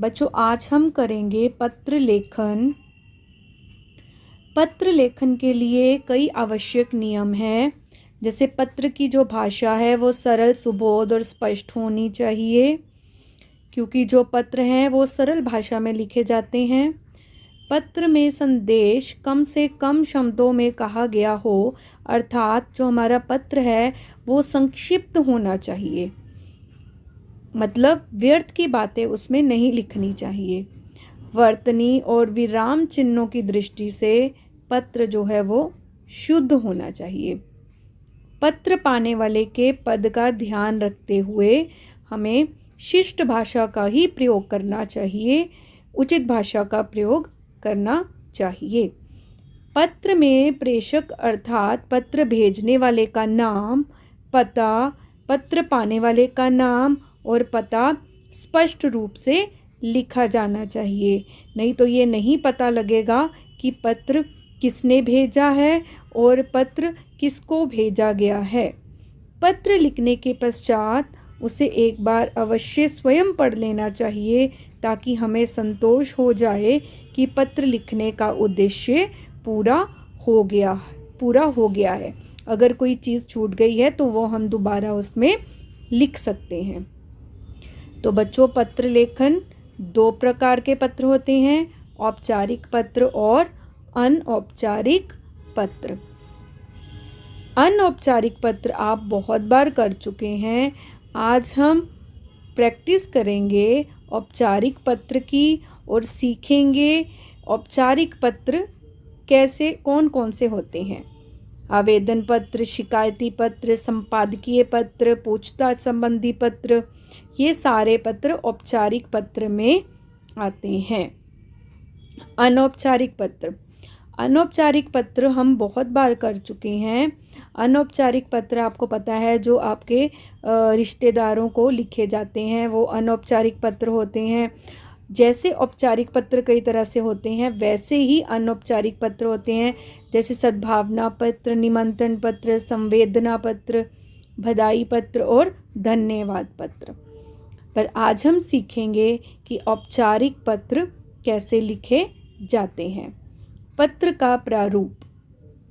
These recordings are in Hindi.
बच्चों आज हम करेंगे पत्र लेखन। पत्र लेखन के लिए कई आवश्यक नियम हैं। जैसे पत्र की जो भाषा है वो सरल, सुबोध और स्पष्ट होनी चाहिए, क्योंकि जो पत्र हैं वो सरल भाषा में लिखे जाते हैं। पत्र में संदेश कम से कम शब्दों में कहा गया हो, अर्थात जो हमारा पत्र है वो संक्षिप्त होना चाहिए, मतलब व्यर्थ की बातें उसमें नहीं लिखनी चाहिए। वर्तनी और विराम चिन्हों की दृष्टि से पत्र जो है वो शुद्ध होना चाहिए। पत्र पाने वाले के पद का ध्यान रखते हुए हमें शिष्ट भाषा का ही प्रयोग करना चाहिए, उचित भाषा का प्रयोग करना चाहिए। पत्र में प्रेषक अर्थात पत्र भेजने वाले का नाम, पता, पत्र पाने वाले का नाम और पता स्पष्ट रूप से लिखा जाना चाहिए, नहीं तो ये नहीं पता लगेगा कि पत्र किसने भेजा है और पत्र किसको भेजा गया है। पत्र लिखने के पश्चात उसे एक बार अवश्य स्वयं पढ़ लेना चाहिए, ताकि हमें संतोष हो जाए कि पत्र लिखने का उद्देश्य पूरा हो गया है। अगर कोई चीज़ छूट गई है तो वो हम दोबारा उसमें लिख सकते हैं। तो बच्चों, पत्र लेखन 2 प्रकार के पत्र होते हैं, औपचारिक पत्र और अनौपचारिक पत्र। अनौपचारिक पत्र आप बहुत बार कर चुके हैं। आज हम प्रैक्टिस करेंगे औपचारिक पत्र की और सीखेंगे औपचारिक पत्र कैसे कौन कौन से होते हैं। आवेदन पत्र, शिकायती पत्र, संपादकीय पत्र, पूछताछ संबंधी पत्र, ये सारे पत्र औपचारिक पत्र में आते हैं। अनौपचारिक पत्र, अनौपचारिक पत्र हम बहुत बार कर चुके हैं। अनौपचारिक पत्र आपको पता है जो आपके रिश्तेदारों को लिखे जाते हैं, वो अनौपचारिक पत्र होते हैं। जैसे औपचारिक पत्र कई तरह से होते हैं, वैसे ही अनौपचारिक पत्र होते हैं, जैसे सद्भावना पत्र, निमंत्रण पत्र, संवेदना पत्र, बधाई पत्र और धन्यवाद पत्र। पर आज हम सीखेंगे कि औपचारिक पत्र कैसे लिखे जाते हैं। पत्र का प्रारूप,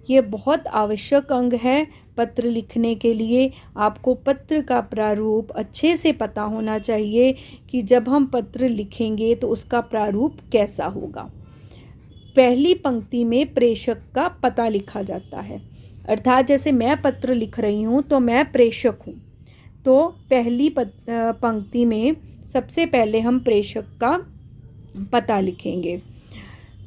ये बहुत आवश्यक अंग है पत्र लिखने के लिए। आपको पत्र का प्रारूप अच्छे से पता होना चाहिए कि जब हम पत्र लिखेंगे तो उसका प्रारूप कैसा होगा। पहली पंक्ति में प्रेषक का पता लिखा जाता है, अर्थात जैसे मैं पत्र लिख रही हूँ तो मैं प्रेषक हूँ, तो पहली पंक्ति में सबसे पहले हम प्रेषक का पता लिखेंगे।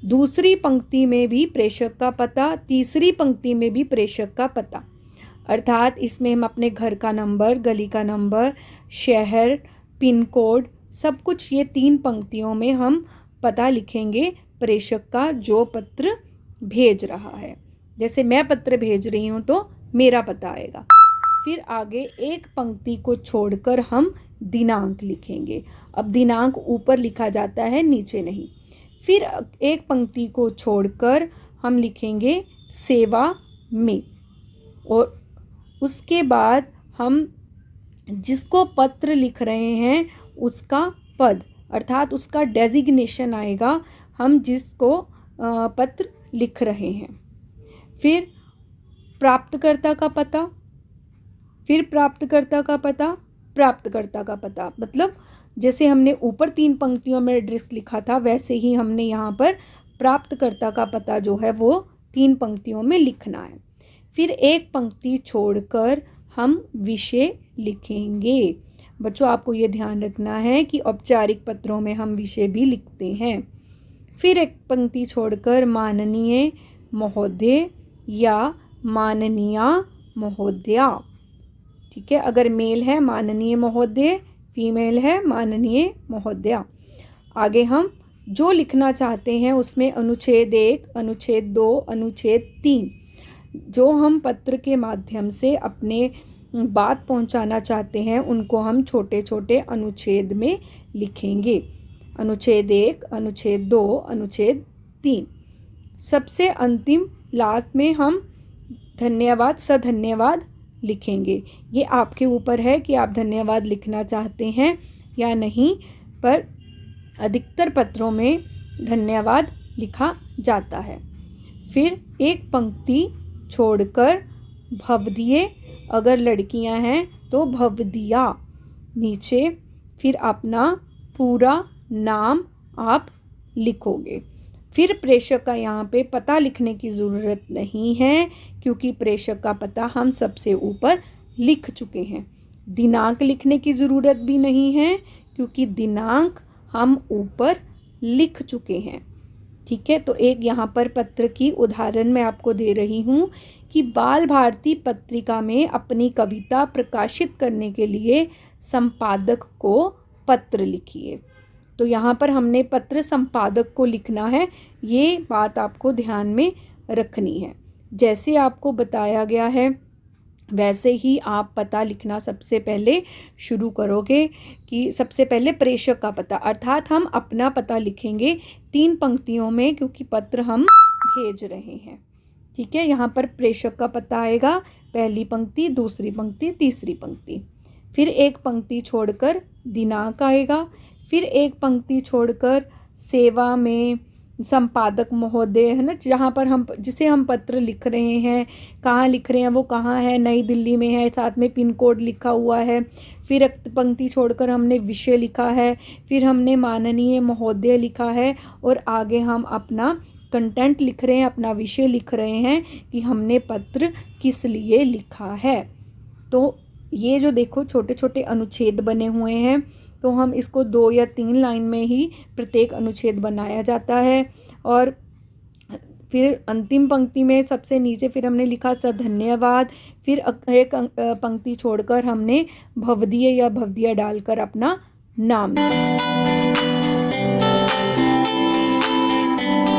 दूसरी पंक्ति में भी प्रेषक का पता, तीसरी पंक्ति में भी प्रेषक का पता, अर्थात इसमें हम अपने घर का नंबर, गली का नंबर, शहर, पिन कोड, सब कुछ ये 3 पंक्तियों में हम पता लिखेंगे प्रेषक का जो पत्र भेज रहा है। जैसे मैं पत्र भेज रही हूँ तो मेरा पता आएगा। फिर आगे एक पंक्ति को छोड़कर हम दिनांक लिखेंगे। अब दिनांक ऊपर लिखा जाता है, नीचे नहीं। फिर एक पंक्ति को छोड़कर हम लिखेंगे सेवा में, और उसके बाद हम जिसको पत्र लिख रहे हैं उसका पद, अर्थात उसका डेजिग्नेशन आएगा, हम जिसको पत्र लिख रहे हैं। फिर प्राप्तकर्ता का पता, फिर प्राप्तकर्ता का पता, प्राप्तकर्ता का पता, मतलब जैसे हमने ऊपर 3 पंक्तियों में एड्रेस लिखा था, वैसे ही हमने यहाँ पर प्राप्तकर्ता का पता जो है वो 3 पंक्तियों में लिखना है। फिर एक पंक्ति छोड़कर हम विषय लिखेंगे। बच्चों, आपको ये ध्यान रखना है कि औपचारिक पत्रों में हम विषय भी लिखते हैं। फिर एक पंक्ति छोड़कर माननीय महोदय या माननीया महोदया, ठीक है। अगर मेल है माननीय महोदय, फीमेल है माननीय महोदया। आगे हम जो लिखना चाहते हैं उसमें अनुच्छेद 1, अनुच्छेद 2, अनुच्छेद 3, जो हम पत्र के माध्यम से अपने बात पहुंचाना चाहते हैं उनको हम छोटे छोटे अनुच्छेद में लिखेंगे। अनुच्छेद 1, अनुच्छेद 2, अनुच्छेद 3। सबसे अंतिम लास्ट में हम धन्यवाद, सधन्यवाद लिखेंगे। ये आपके ऊपर है कि आप धन्यवाद लिखना चाहते हैं या नहीं, पर अधिकतर पत्रों में धन्यवाद लिखा जाता है। फिर एक पंक्ति छोड़कर भवदीय, अगर लड़कियां हैं तो भवदिया नीचे, फिर अपना पूरा नाम आप लिखोगे। फिर प्रेषक का यहाँ पे पता लिखने की ज़रूरत नहीं है, क्योंकि प्रेषक का पता हम सबसे ऊपर लिख चुके हैं। दिनांक लिखने की ज़रूरत भी नहीं है, क्योंकि दिनांक हम ऊपर लिख चुके हैं। ठीक है, तो एक यहाँ पर पत्र की उदाहरण मैं आपको दे रही हूँ कि बाल भारती पत्रिका में अपनी कविता प्रकाशित करने के लिए संपादक को पत्र लिखिए। तो यहाँ पर हमने पत्र संपादक को लिखना है, ये बात आपको ध्यान में रखनी है। जैसे आपको बताया गया है वैसे ही आप पता लिखना सबसे पहले शुरू करोगे, कि सबसे पहले प्रेषक का पता, अर्थात हम अपना पता लिखेंगे 3 पंक्तियों में, क्योंकि पत्र हम भेज रहे हैं। ठीक है, यहाँ पर प्रेषक का पता आएगा, पहली पंक्ति, दूसरी पंक्ति, तीसरी पंक्ति। फिर एक पंक्ति छोड़कर दिनांक आएगा, फिर एक पंक्ति छोड़कर सेवा में संपादक महोदय, है ना, जहाँ पर हम जिसे हम पत्र लिख रहे हैं, कहाँ लिख रहे हैं, वो कहाँ है, नई दिल्ली में है, साथ में पिन कोड लिखा हुआ है। फिर एक पंक्ति छोड़कर हमने विषय लिखा है, फिर हमने माननीय महोदय लिखा है, और आगे हम अपना कंटेंट लिख रहे हैं, अपना विषय लिख रहे हैं कि हमने पत्र किस लिए लिखा है। तो ये जो देखो छोटे छोटे अनुच्छेद बने हुए हैं, तो हम इसको 2 या 3 लाइन में ही प्रत्येक अनुच्छेद बनाया जाता है। और फिर अंतिम पंक्ति में सबसे नीचे फिर हमने लिखा धन्यवाद, फिर एक पंक्ति छोड़कर हमने भवदीय या भवदिया डालकर अपना नाम लिखा।